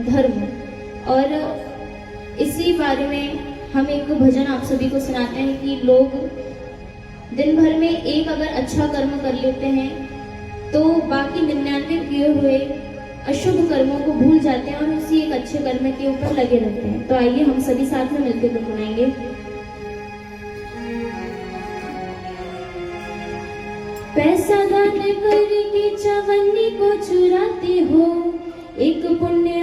धर्म। और इसी बारे में हम एक भजन आप सभी को सुनाते हैं कि लोग दिन भर में एक अगर अच्छा कर्म कर लेते हैं तो बाकी 99 किए हुए अशुभ कर्मों को भूल जाते हैं और उसी एक अच्छे कर्म के ऊपर लगे रहते हैं। तो आइए हम सभी साथ में मिलकर गुनगुनाएंगे। पैसा दान करके चवन्नी को चुराते हो, एक पुण्य